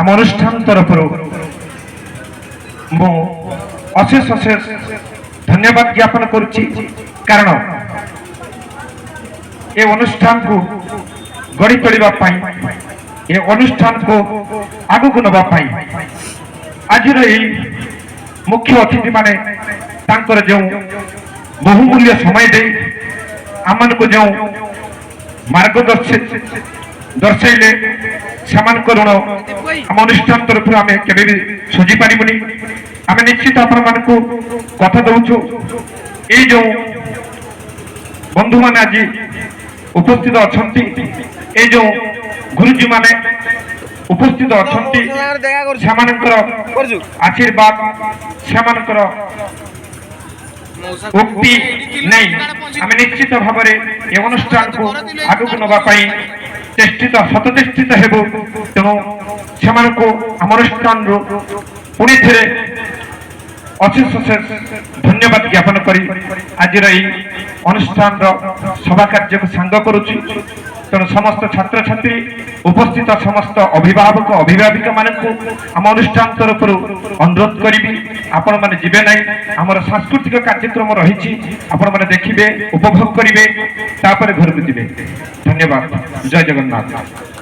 आम अनुष्ठान तरफ अशेष अशेष धन्यवाद ज्ञापन करुच्ची कारण ये अनुष्ठान को गढ़ी तोड़ापी ये अनुष्ठान को आगू नवापाई आज मुख्य अतिथि माने जो बहुमूल्य समय दे आम को जो मार्गदर्शित दर्शाइले ऋण आम अनुष्ठान तरफ आम के सुझी पारूनी आम निश्चित आपण को कथा दौचु ये जो बंधु माने आज उपस्थित अच्छा ये जो गुरुजी माने उपस्थित अच्छा आशीर्वाद से उक्ति नहीं आम निश्चित भाव में अनुष्ठान को आगक नापी चेष्टित सतचेष्टित हेबु तेणु से आम अनुष्ठान पुणी थे अशेष अशेष धन्यवाद ज्ञापन करी आज अनुष्ठान सभा कार्य को सांग करुच्ची तेणु समस्त छात्र छात्री उपस्थित समस्त अभिभावक अभिभाविका मान आम अनुष्ठान तरफ अनुरोध करी आपण मैंने जीवे ना आमर सांस्कृतिक कार्यक्रम रही आपण मैंने देखिए उपभोग करेंगे घर को जी। धन्यवाद। जय जगन्नाथ।